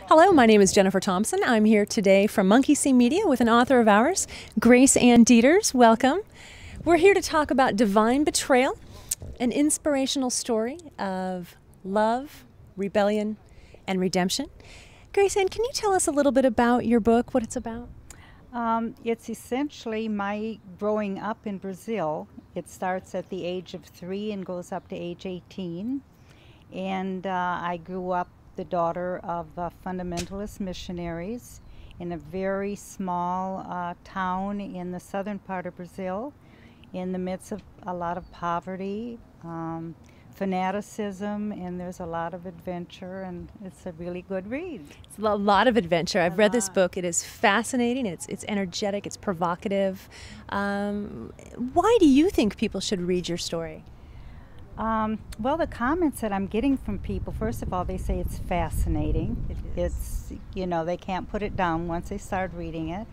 Hello, my name is Jennifer Thompson. I'm here today from Monkey See Media with an author of ours, Grace Ann Deters. Welcome. We're here to talk about Divine Betrayal, an inspirational story of love, rebellion, and redemption. Grace Ann, can you tell us a little bit about your book, what it's about? It's essentially my growing up in Brazil. It starts at the age of 3 and goes up to age 18. And I grew up the daughter of fundamentalist missionaries in a very small town in the southern part of Brazil, in the midst of a lot of poverty, fanaticism, and there's a lot of adventure, and it's a really good read. It's a lot of adventure. I've read this book. It is fascinating. It's energetic. It's provocative. Why do you think people should read your story? Well, the comments that I'm getting from people, first of all, they say it's fascinating. It's, you know, they can't put it down once they start reading it.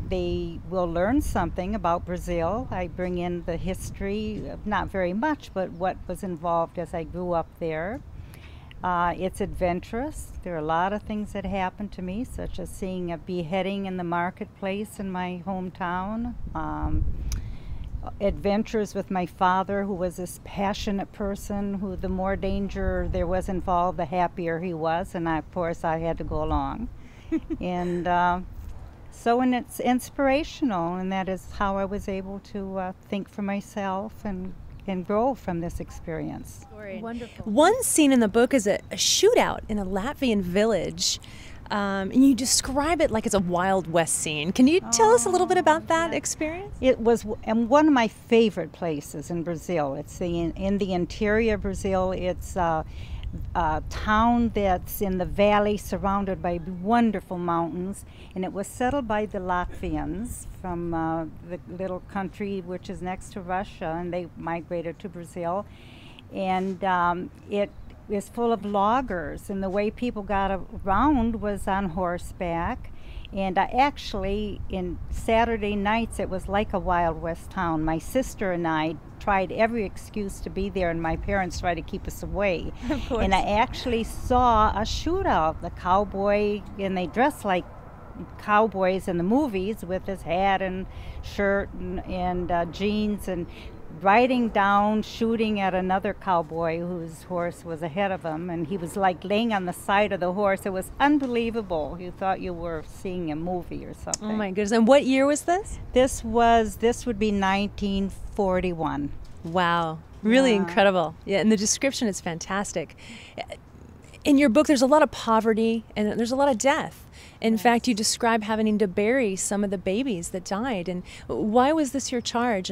They will learn something about Brazil. I bring in the history, not very much, but what was involved as I grew up there. It's adventurous. There are a lot of things that happened to me, such as seeing a beheading in the marketplace in my hometown. Adventures with my father, who was this passionate person, who the more danger there was involved, the happier he was, and of course I had to go along. And and it's inspirational, and that is how I was able to think for myself and grow from this experience. Wonderful. One scene in the book is a shootout in a Latvian village. And you describe it like it's a Wild West scene. Can you tell us a little bit about that experience? It was one of my favorite places in Brazil. It's in the interior of Brazil. It's a town that's in the valley surrounded by wonderful mountains. And it was settled by the Latvians from the little country which is next to Russia, and they migrated to Brazil. And it is full of loggers, and the way people got around was on horseback. And actually, in Saturday nights, it was like a Wild West town. My sister and I tried every excuse to be there, and my parents tried to keep us away. Of course. And I actually saw a shootout. The cowboy, and they dress like cowboys in the movies with his hat and shirt and jeans, and riding down, shooting at another cowboy whose horse was ahead of him, and he was like laying on the side of the horse. It was unbelievable. You thought you were seeing a movie or something. Oh my goodness. And what year was this? This would be 1941. Wow. Really incredible. Yeah, and the description is fantastic. In your book, there's a lot of poverty and there's a lot of death. In fact, you describe having to bury some of the babies that died. And why was this your charge?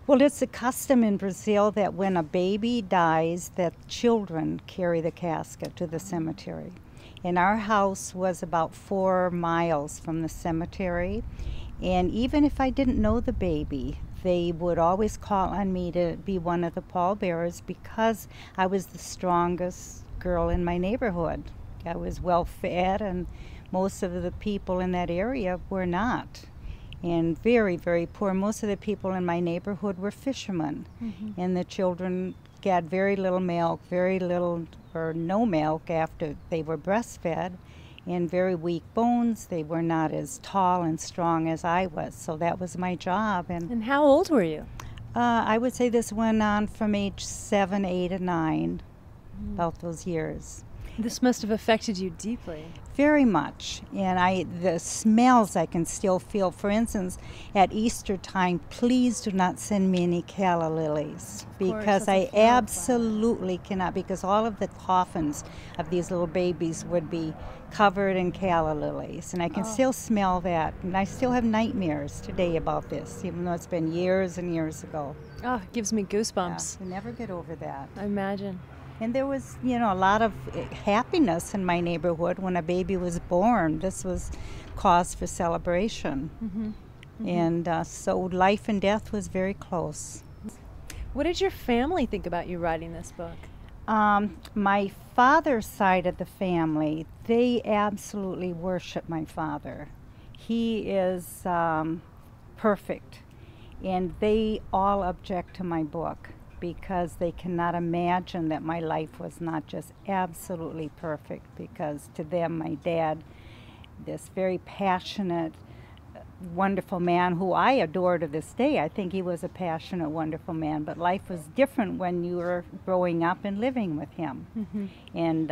Well, it's a custom in Brazil that when a baby dies, that children carry the casket to the cemetery. And our house was about 4 miles from the cemetery. And even if I didn't know the baby, they would always call on me to be one of the pallbearers because I was the strongest girl in my neighborhood. I was well fed, and most of the people in that area were not. And very, very poor. Most of the people in my neighborhood were fishermen. Mm-hmm. And the children got very little milk, very little or no milk after they were breastfed, and very weak bones. They were not as tall and strong as I was, so that was my job. And how old were you? I would say this went on from age 7, 8, and 9, about those years. This must have affected you deeply. Very much. And the smells I can still feel. For instance, at Easter time, please do not send me any calla lilies, because I absolutely cannot, because all of the coffins of these little babies would be covered in calla lilies. And I can still smell that. And I still have nightmares today about this, even though it's been years and years ago. Oh, it gives me goosebumps. Yeah, I never get over that. I imagine. And there was, a lot of happiness in my neighborhood when a baby was born. This was cause for celebration. Mm-hmm. Mm-hmm. And so life and death was very close. What did your family think about you writing this book? My father's side of the family, they absolutely worship my father. He is perfect, and they all object to my book. because they cannot imagine that my life was not just absolutely perfect, because to them, my dad, this very passionate, wonderful man who I adore to this day. I think he was a passionate, wonderful man, but life was different when you were growing up and living with him. And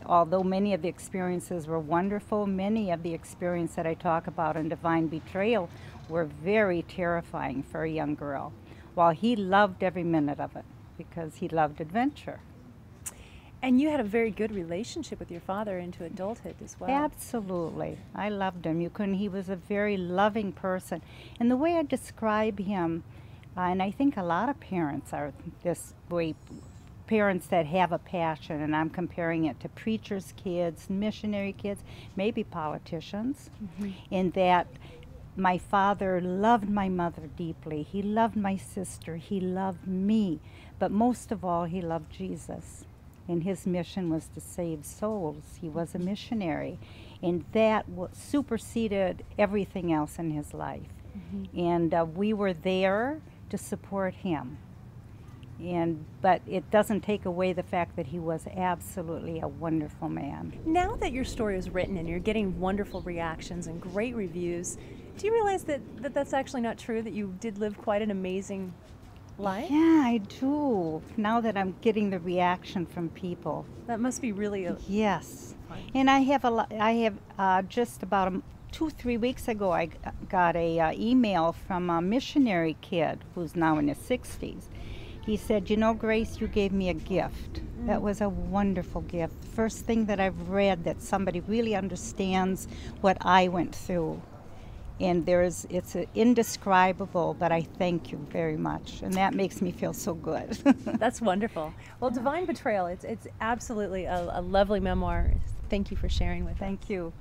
although many of the experiences were wonderful, many of the experiences that I talk about in Divine Betrayal were very terrifying for a young girl, while he loved every minute of it because he loved adventure. And you had a very good relationship with your father into adulthood as well. Absolutely. I loved him. You couldn't, he was a very loving person. And the way I describe him, and I think a lot of parents are this way, parents that have a passion, and I'm comparing it to preachers' kids, missionary kids, maybe politicians, in that my father loved my mother deeply. He loved my sister. He loved me. But most of all, he loved Jesus. And his mission was to save souls. He was a missionary, and that superseded everything else in his life. And we were there to support him. But it doesn't take away the fact that he was absolutely a wonderful man. Now that your story is written and you're getting wonderful reactions and great reviews, do you realize that that's actually not true, that you did live quite an amazing life? Yeah, I do. Now that I'm getting the reaction from people. That must be really yes. fun. And I have just about 2-3 weeks ago, I got a email from a missionary kid who's now in his 60s. He said, "You know, Grace, you gave me a gift." That was a wonderful gift. First thing that I've read that somebody really understands what I went through. And it's indescribable, but I thank you very much. And that makes me feel so good. That's wonderful. Well, Divine Betrayal, it's absolutely a lovely memoir. Thank you for sharing with us. Thank you.